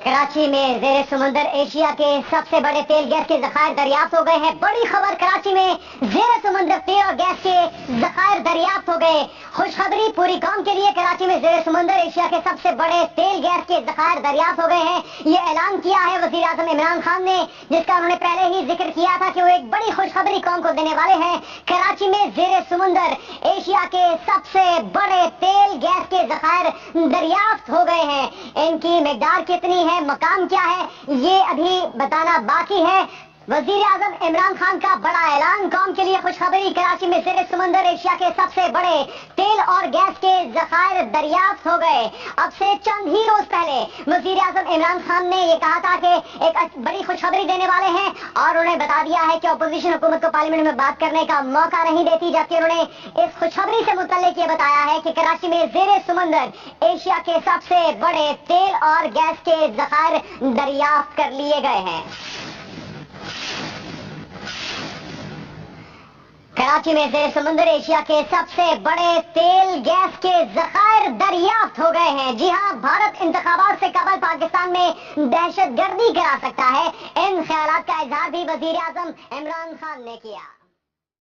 कराची में जेर समुंदर एशिया के सबसे बड़े तेल गैस के जखायर दरियाफ्त हो गए हैं। बड़ी खबर, कराची में जेर समुंदर तेल और गैस के जखायर दरियाफ्त हो गए। खुशखबरी पूरी कौम के लिए, कराची में जेर समुंदर एशिया के सबसे बड़े तेल गैस के जखायर दरियाफ्त हो गए हैं। ये ऐलान किया है वजीर आजम इमरान खान ने, जिसका उन्होंने पहले ही जिक्र किया था कि वो एक बड़ी खुशखबरी कौम को देने वाले हैं। कराची में जेर समुंदर एशिया के सबसे बड़े तेल गैस के जखायर दरियाफ्त हो गए हैं। इनकी मिकदार कितनी है, मकाम क्या है, ये अभी बताना बाकी है। वजीर आजम इमरान खान का बड़ा ऐलान, कौम के लिए खुशखबरी। कराची में जेर समुंदर एशिया के सबसे बड़े तेल और गैस के जखायर दरियाफ्त हो गए। अब से चंद ही रोज पहले वजीर आजम इमरान खान ने ये कहा था कि एक बड़ी खुशखबरी देने वाले हैं, और उन्हें बता दिया है कि अपोजिशन हुकूमत को पार्लियामेंट में बात करने का मौका नहीं देती। जबकि उन्होंने इस खुशखबरी से मुतल्लिक ये बताया है कि कराची में जेर समुंदर एशिया के सबसे बड़े तेल और गैस के जखायर दरियाफ्त कर लिए गए हैं। कराची में जेर समुंदर एशिया के सबसे बड़े तेल गैस के जखायर दरियाफ्त हो गए हैं। जी हां, भारत इंतखाबात से कबल पाकिस्तान में दहशतगर्दी करा सकता है। इन ख्यालात का इजहार भी वजीर आजम इमरान खान ने किया।